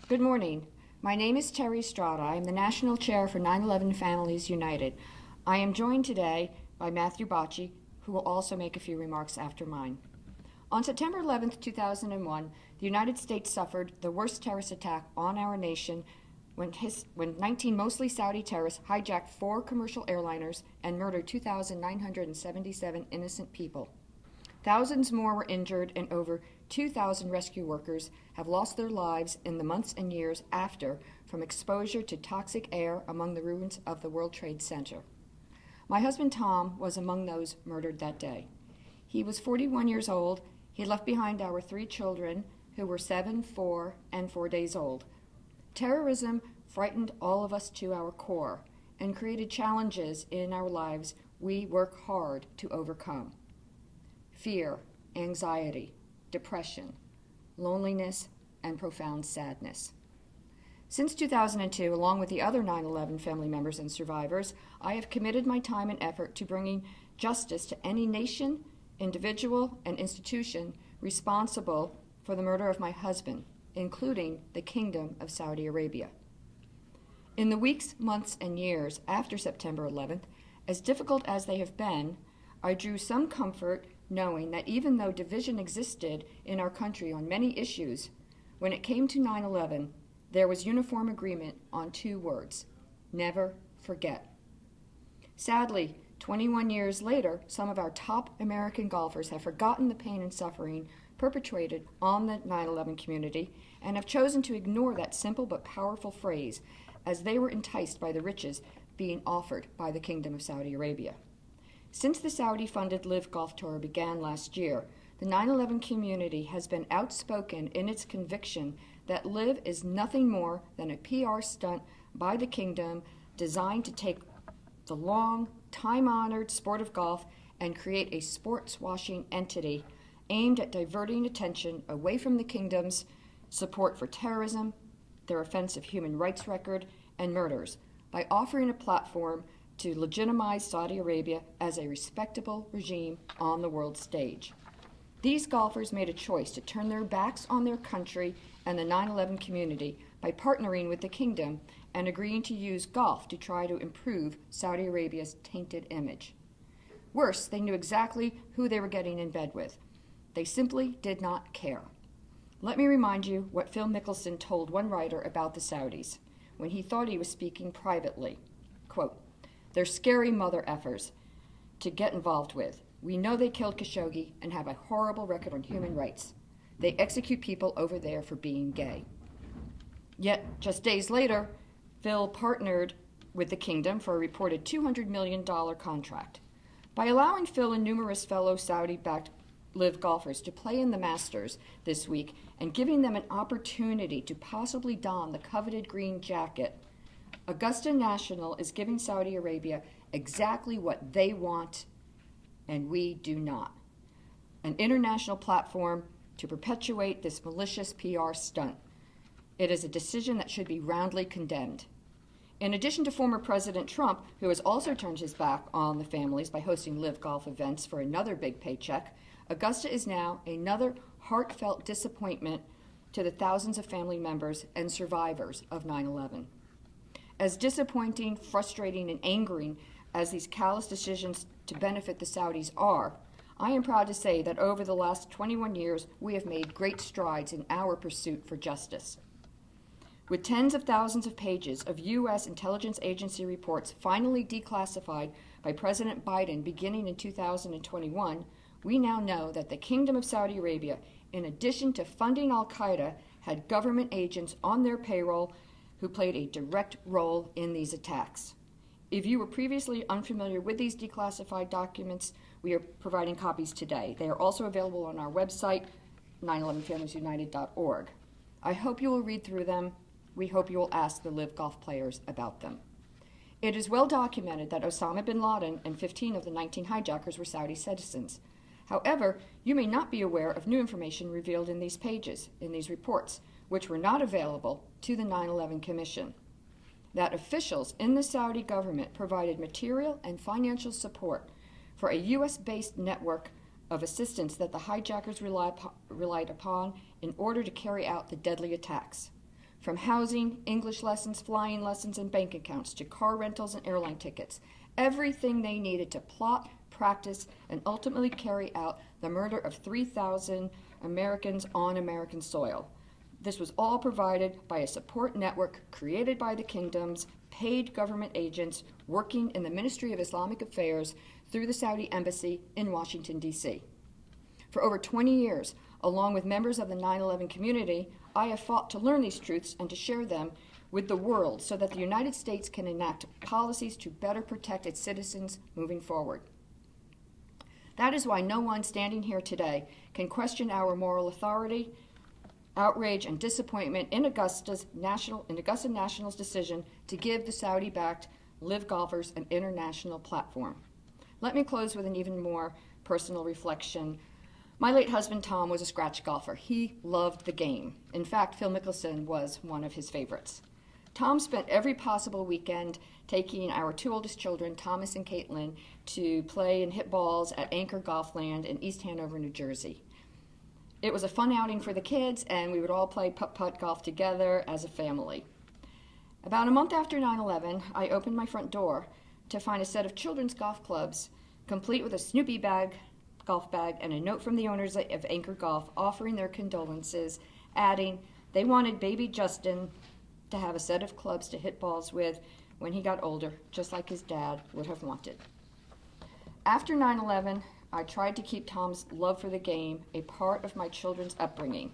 Good morning. My name is Terry Strada. I am the National Chair for 9/11 Families United. I am joined today by Matthew Bocci, who will also make a few remarks after mine. On September 11, 2001, the United States suffered the worst terrorist attack on our nation when 19 mostly Saudi terrorists hijacked 4 commercial airliners and murdered 2,977 innocent people. Thousands more were injured, and over 2,000 rescue workers have lost their lives in the months and years after from exposure to toxic air among the ruins of the World Trade Center. My husband Tom was among those murdered that day. He was 41 years old. He left behind our 3 children, who were 7, 4, and 4 days old. Terrorism frightened all of us to our core and created challenges in our lives we work hard to overcome. Fear, anxiety, depression, loneliness, and profound sadness. Since 2002, along with the other 9/11 family members and survivors, I have committed my time and effort to bringing justice to any nation, individual, and institution responsible for the murder of my husband, including the Kingdom of Saudi Arabia. In the weeks, months, and years after September 11th, as difficult as they have been, I drew some comfort knowing that even though division existed in our country on many issues, when it came to 9/11, there was uniform agreement on 2 words: never forget. Sadly, 21 years later, some of our top American golfers have forgotten the pain and suffering perpetrated on the 9/11 community and have chosen to ignore that simple but powerful phrase as they were enticed by the riches being offered by the Kingdom of Saudi Arabia. Since the Saudi-funded LIV Golf Tour began last year, the 9/11 community has been outspoken in its conviction that LIV is nothing more than a PR stunt by the Kingdom designed to take the long, time-honored sport of golf and create a sports-washing entity aimed at diverting attention away from the Kingdom's support for terrorism, their offensive human rights record, and murders by offering a platform to legitimize Saudi Arabia as a respectable regime on the world stage. These golfers made a choice to turn their backs on their country and the 9/11 community by partnering with the Kingdom and agreeing to use golf to try to improve Saudi Arabia's tainted image. Worse, they knew exactly who they were getting in bed with. They simply did not care. Let me remind you what Phil Mickelson told one writer about the Saudis when he thought he was speaking privately. Quote, "They're scary mother effers to get involved with. We know they killed Khashoggi and have a horrible record on human rights. They execute people over there for being gay." Yet, just days later, Phil partnered with the Kingdom for a reported $200 million contract. By allowing Phil and numerous fellow Saudi-backed LIV golfers to play in the Masters this week and giving them an opportunity to possibly don the coveted green jacket, Augusta National is giving Saudi Arabia exactly what they want and we do not: an international platform to perpetuate this malicious PR stunt. It is a decision that should be roundly condemned. In addition to former President Trump, who has also turned his back on the families by hosting LIV Golf events for another big paycheck, Augusta is now another heartfelt disappointment to the thousands of family members and survivors of 9/11. As disappointing, frustrating, and angering as these callous decisions to benefit the Saudis are, I am proud to say that over the last 21 years, we have made great strides in our pursuit for justice. With tens of thousands of pages of U.S. intelligence agency reports finally declassified by President Biden beginning in 2021, we now know that the Kingdom of Saudi Arabia, in addition to funding al-Qaeda, had government agents on their payroll who played a direct role in these attacks. If you were previously unfamiliar with these declassified documents, we are providing copies today. They are also available on our website, 911familiesunited.org. I hope you will read through them. We hope you will ask the LIV Golf players about them. It is well documented that Osama bin Laden and 15 of the 19 hijackers were Saudi citizens. However, you may not be aware of new information revealed in these pages, in these reports, which were not available to the 9/11 Commission. That officials in the Saudi government provided material and financial support for a U.S.-based network of assistance that the hijackers relied upon in order to carry out the deadly attacks. From housing, English lessons, flying lessons, and bank accounts, to car rentals and airline tickets. Everything they needed to plot, practice, and ultimately carry out the murder of 3,000 Americans on American soil. This was all provided by a support network created by the kingdom's paid government agents working in the Ministry of Islamic Affairs through the Saudi Embassy in Washington, D.C. For over 20 years, along with members of the 9/11 community, I have fought to learn these truths and to share them with the world so that the United States can enact policies to better protect its citizens moving forward. That is why no one standing here today can question our moral authority, outrage, and disappointment in Augusta National's decision to give the Saudi-backed LIV golfers an international platform. Let me close with an even more personal reflection. My late husband, Tom, was a scratch golfer. He loved the game. In fact, Phil Mickelson was one of his favorites. Tom spent every possible weekend taking our two oldest children, Thomas and Caitlin, to play and hit balls at Anchor Golfland in East Hanover, New Jersey. It was a fun outing for the kids, and we would all play putt-putt golf together as a family. About a month after 9/11, I opened my front door to find a set of children's golf clubs, complete with a Snoopy golf bag, and a note from the owners of Anchor Golf offering their condolences, adding they wanted baby Justin to have a set of clubs to hit balls with when he got older, just like his dad would have wanted. After 9/11, I tried to keep Tom's love for the game a part of my children's upbringing.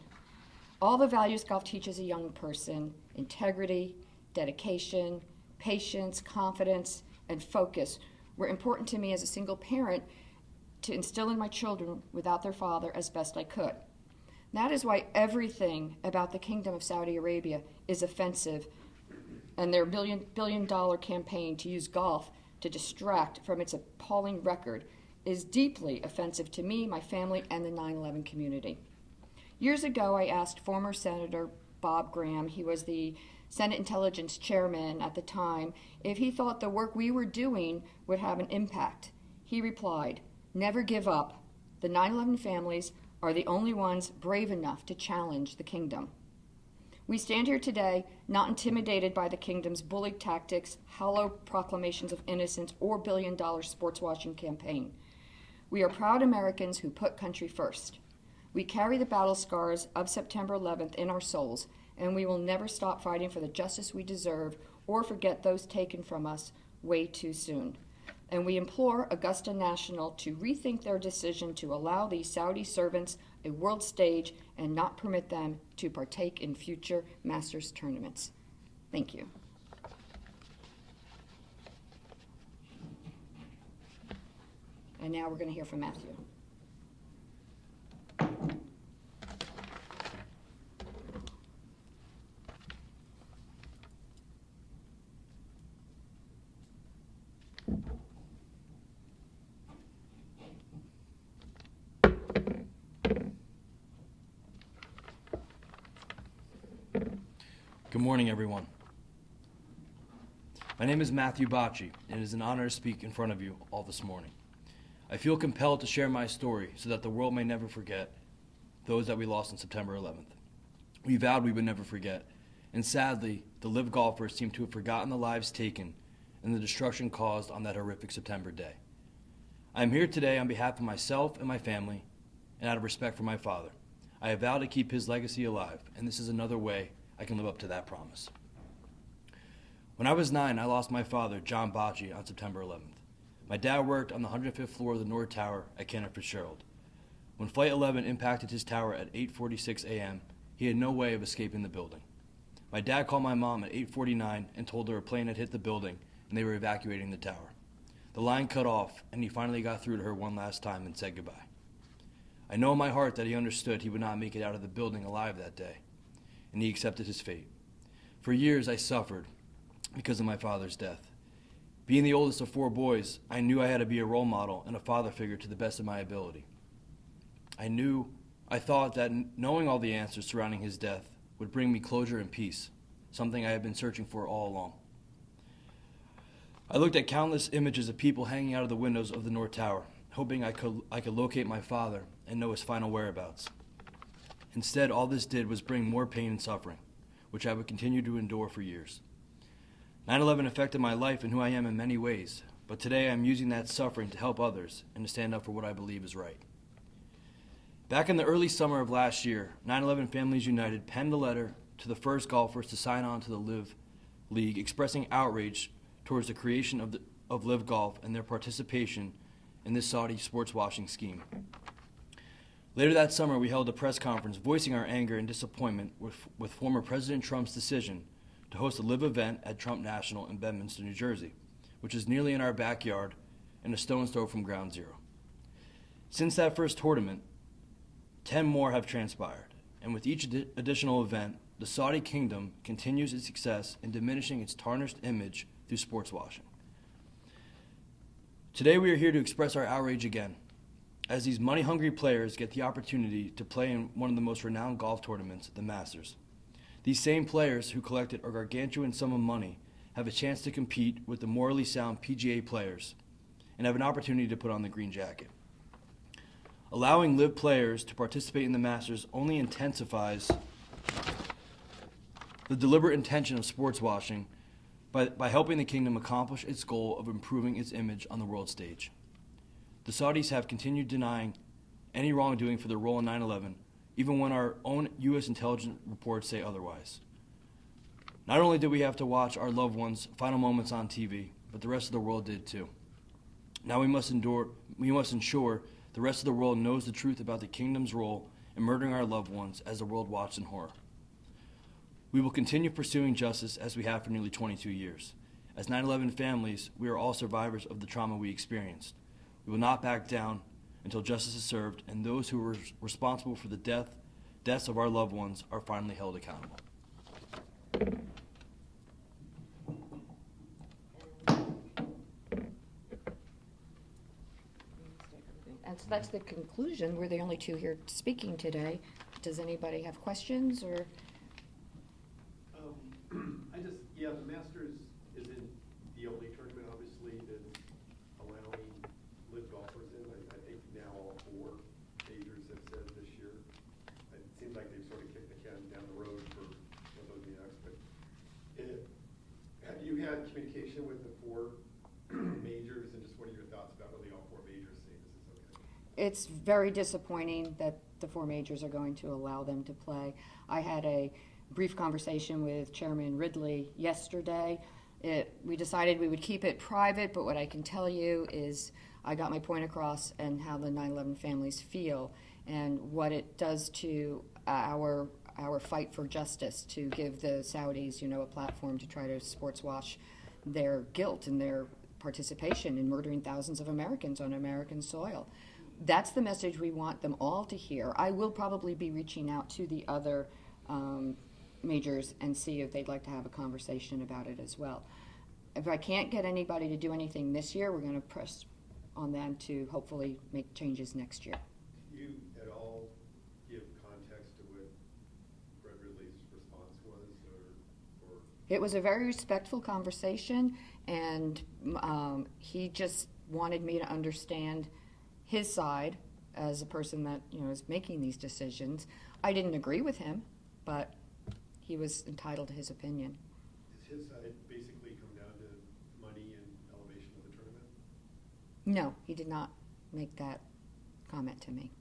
All the values golf teaches a young person, integrity, dedication, patience, confidence, and focus, were important to me as a single parent to instill in my children without their father as best I could. That is why everything about the Kingdom of Saudi Arabia is offensive, and their billion-dollar campaign to use golf to distract from its appalling record is deeply offensive to me, my family, and the 9/11 community. Years ago, I asked former Senator Bob Graham, he was the Senate Intelligence Chairman at the time, if he thought the work we were doing would have an impact. He replied, "Never give up. The 9/11 families are the only ones brave enough to challenge the kingdom." We stand here today not intimidated by the kingdom's bully tactics, hollow proclamations of innocence, or billion-dollar sports washing campaign. We are proud Americans who put country first. We carry the battle scars of September 11th in our souls, and we will never stop fighting for the justice we deserve or forget those taken from us way too soon. And we implore Augusta National to rethink their decision to allow these Saudi servants a world stage and not permit them to partake in future Masters tournaments. Thank you. And now we're going to hear from Matthew. Good morning, everyone. My name is Matthew Bocci, and it is an honor to speak in front of you all this morning. I feel compelled to share my story so that the world may never forget those that we lost on September 11th. We vowed we would never forget, and sadly, the LIV golfers seem to have forgotten the lives taken and the destruction caused on that horrific September day. I am here today on behalf of myself and my family, and out of respect for my father. I have vowed to keep his legacy alive, and this is another way I can live up to that promise. When I was 9, I lost my father, John Bocci, on September 11th. My dad worked on the 105th floor of the North Tower at Cantor Fitzgerald. When Flight 11 impacted his tower at 8:46 a.m., he had no way of escaping the building. My dad called my mom at 8:49 and told her a plane had hit the building and they were evacuating the tower. The line cut off, and he finally got through to her one last time and said goodbye. I know in my heart that he understood he would not make it out of the building alive that day, and he accepted his fate. For years, I suffered because of my father's death. Being the oldest of 4 boys, I knew I had to be a role model and a father figure to the best of my ability. I thought that knowing all the answers surrounding his death would bring me closure and peace, something I had been searching for all along. I looked at countless images of people hanging out of the windows of the North Tower, hoping I could locate my father and know his final whereabouts. Instead, all this did was bring more pain and suffering. which I would continue to endure for years. 9/11 affected my life and who I am in many ways, but today I'm using that suffering to help others and to stand up for what I believe is right. Back in the early summer of last year, 9/11 Families United penned a letter to the first golfers to sign on to the LIV League, expressing outrage towards the creation of LIV Golf and their participation in this Saudi sports washing scheme. Later that summer, we held a press conference voicing our anger and disappointment with former President Trump's decision to host a LIV event at Trump National in Bedminster, New Jersey, which is nearly in our backyard and a stone's throw from ground zero. Since that first tournament, 10 more have transpired, and with each additional event, the Saudi kingdom continues its success in diminishing its tarnished image through sports washing. Today we are here to express our outrage again, as these money-hungry players get the opportunity to play in one of the most renowned golf tournaments, the Masters. These same players who collected a gargantuan sum of money have a chance to compete with the morally sound PGA players and have an opportunity to put on the green jacket. Allowing LIV players to participate in the Masters only intensifies the deliberate intention of sports washing by helping the kingdom accomplish its goal of improving its image on the world stage. The Saudis have continued denying any wrongdoing for their role in 9/11, even when our own U.S. intelligence reports say otherwise. Not only did we have to watch our loved ones' final moments on TV, but the rest of the world did too. Now we must ensure the rest of the world knows the truth about the kingdom's role in murdering our loved ones as the world watched in horror. We will continue pursuing justice as we have for nearly 22 years. As 9/11 families, we are all survivors of the trauma we experienced. We will not back down until justice is served and those who were responsible for the deaths of our loved ones are finally held accountable. And so that's the conclusion. We're the only two here speaking today. Does anybody have questions or? The Masters isn't the only tournament, obviously, that's allowing LIV golfers in. I think now all 4 majors have said this year. It seems like they've sort of kicked the can down the road for those next. But have you had communication with the 4 majors, and just what are your thoughts about really all 4 majors saying this is okay? It's very disappointing that the 4 majors are going to allow them to play. I had a brief conversation with Chairman Ridley yesterday. We decided we would keep it private, but what I can tell you is I got my point across and how the 9/11 families feel and what it does to our fight for justice to give the Saudis, a platform to try to sports wash their guilt and their participation in murdering thousands of Americans on American soil. That's the message we want them all to hear. I will probably be reaching out to the other majors and see if they'd like to have a conversation about it as well. If I can't get anybody to do anything this year, we're going to press on them to hopefully make changes next year. Do you at all give context to what Fred Ridley's response was? Or? It was a very respectful conversation, and he just wanted me to understand his side as a person that is making these decisions. I didn't agree with him, but he was entitled to his opinion. Does his side basically come down to money and elevation of the tournament? No, he did not make that comment to me.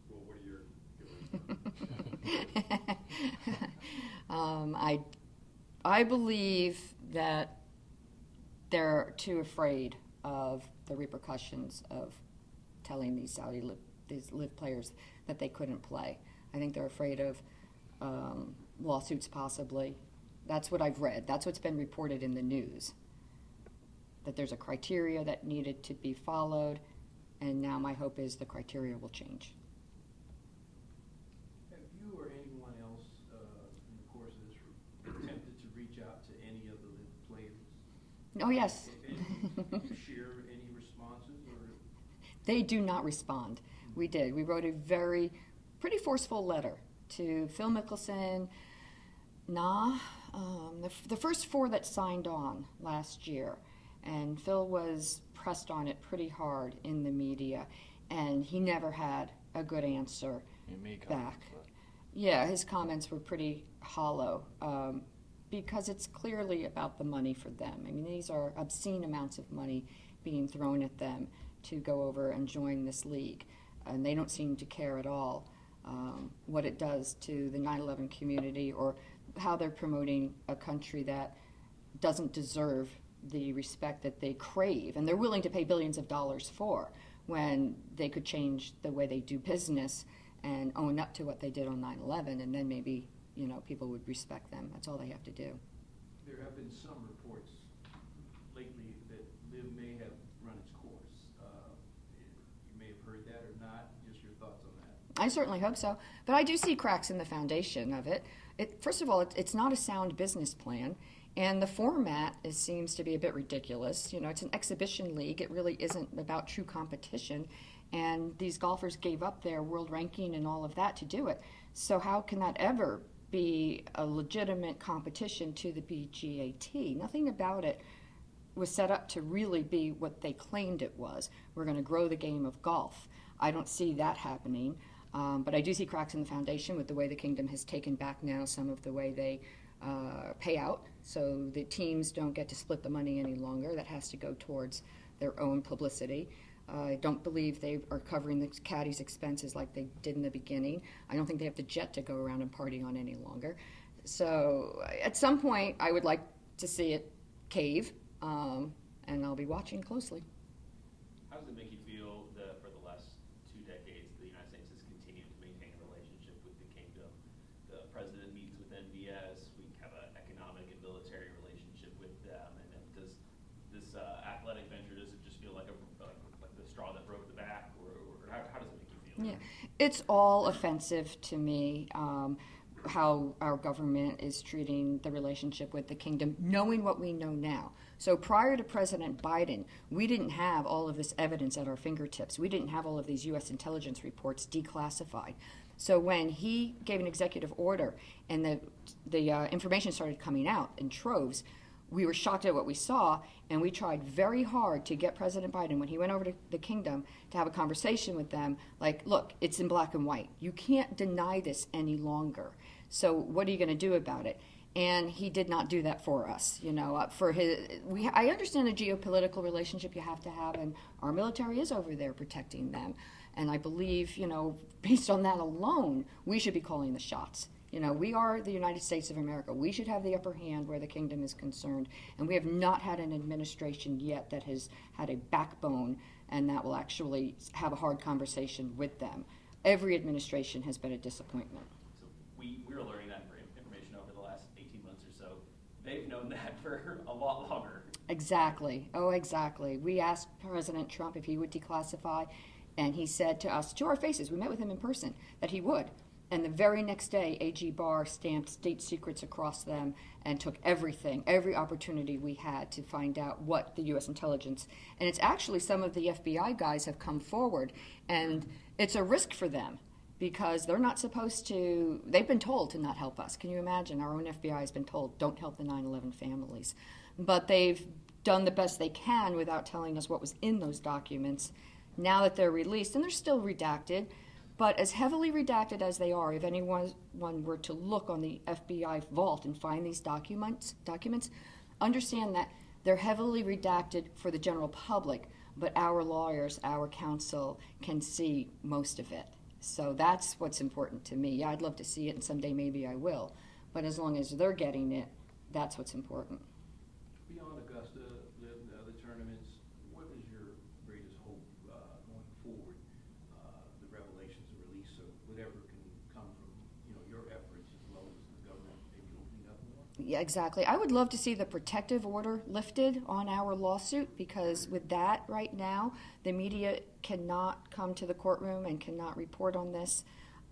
Well, what are your I believe that they're too afraid of the repercussions of telling these these LIV players that they couldn't play. I think they're afraid of lawsuits possibly. That's what I've read. That's what's been reported in the news, that there's a criteria that needed to be followed, and now my hope is the criteria will change. Have you or anyone else in the course of this attempted to reach out to any of the LIV players? Oh, yes. Did you share any responses? Or? They do not respond. We did. We wrote a pretty forceful letter to Phil Mickelson, the first 4 that signed on last year. And Phil was pressed on it pretty hard in the media, and he never had a good answer back. Yeah, his comments were pretty hollow because it's clearly about the money for them. I mean, these are obscene amounts of money being thrown at them to go over and join this league, and they don't seem to care at all what it does to the 9/11 community or how they're promoting a country that doesn't deserve the respect that they crave, and they're willing to pay billions of dollars for, when they could change the way they do business and own up to what they did on 9/11, and then maybe, you know, people would respect them. That's all they have to do. There have been some reports lately that LIV may have run its course. You may have heard that or not. Just your thoughts on that. I certainly hope so, but I do see cracks in the foundation of it. First of all, it's not a sound business plan, and the format seems to be a bit ridiculous. You know, it's an exhibition league. It really isn't about true competition, and these golfers gave up their world ranking and all of that to do it. So how can that ever be a legitimate competition to the PGA? Nothing about it was set up to really be what they claimed it was. We're going to grow the game of golf. I don't see that happening, but I do see cracks in the foundation with the way the kingdom has taken back now some of the way they pay out, so the teams don't get to split the money any longer. That has to go towards their own publicity. I don't believe they are covering the caddies' expenses like they did in the beginning. I don't think they have the jet to go around and party on any longer. So at some point, I would like to see it cave, and I'll be watching closely. How does it make you feel that for the last 2 decades, the United States has continued to maintain a relationship with the kingdom? The president meets with NBS. We have an economic and military relationship with them. And then does this athletic venture, does it just feel like the straw that broke the back, or how does it make you feel? Yeah, it's all offensive to me. How our government is treating the relationship with the kingdom, knowing what we know now. So prior to President Biden, we didn't have all of this evidence at our fingertips. We didn't have all of these U.S. intelligence reports declassified. So when he gave an executive order and the information started coming out in troves, we were shocked at what we saw, and we tried very hard to get President Biden, when he went over to the kingdom, to have a conversation with them, like, look, it's in black and white. You can't deny this any longer. So what are you going to do about it? And he did not do that for us. You know, I understand the geopolitical relationship you have to have, and our military is over there protecting them. And I believe, you know, based on that alone, we should be calling the shots. You know, we are the United States of America. We should have the upper hand where the kingdom is concerned. And we have not had an administration yet that has had a backbone and that will actually have a hard conversation with them. Every administration has been a disappointment. So we were learning that information over the last 18 months or so. They've known that for a lot longer. Exactly. Oh, exactly. We asked President Trump if he would declassify, and he said to us, to our faces, we met with him in person, that he would. And the very next day, AG Barr stamped state secrets across them and took everything, every opportunity we had to find out what the U.S. intelligence. And it's actually some of the FBI guys have come forward, and it's a risk for them because they're not supposed to, they've been told to not help us. Can you imagine? Our own FBI has been told, don't help the 9/11 families. But they've done the best they can without telling us what was in those documents. Now that they're released, and they're still redacted, but as heavily redacted as they are, if anyone were to look on the FBI vault and find these documents, understand that they're heavily redacted for the general public, but our lawyers, our counsel, can see most of it. So that's what's important to me. Yeah, I'd love to see it, and someday maybe I will. But as long as they're getting it, that's what's important. Beyond Augusta, LIV, the other tournaments, what is your greatest hope going forward? The revelations are released, so whatever can come from your efforts as well as the government maybe opening up more. Yeah, exactly. I would love to see the protective order lifted on our lawsuit, because with that right now, the media cannot come to the courtroom and cannot report on this.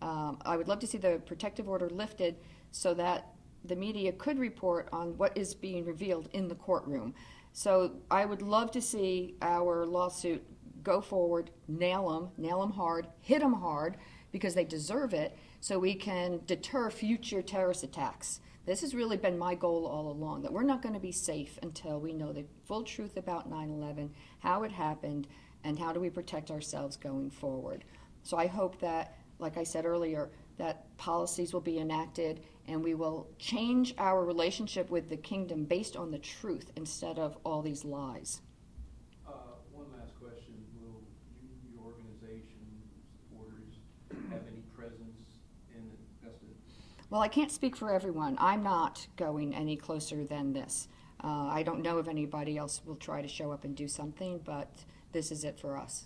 I would love to see the protective order lifted so that the media could report on what is being revealed in the courtroom. So I would love to see our lawsuit go forward, nail them hard, hit them hard, because they deserve it, so we can deter future terrorist attacks. This has really been my goal all along, that we're not going to be safe until we know the full truth about 9/11, how it happened, and how do we protect ourselves going forward. So I hope that, like I said earlier, that policies will be enacted, and we will change our relationship with the kingdom based on the truth instead of all these lies. One last question. Will you, your organization, supporters, have any presence in Augusta? Well, I can't speak for everyone. I'm not going any closer than this. I don't know if anybody else will try to show up and do something, but this is it for us.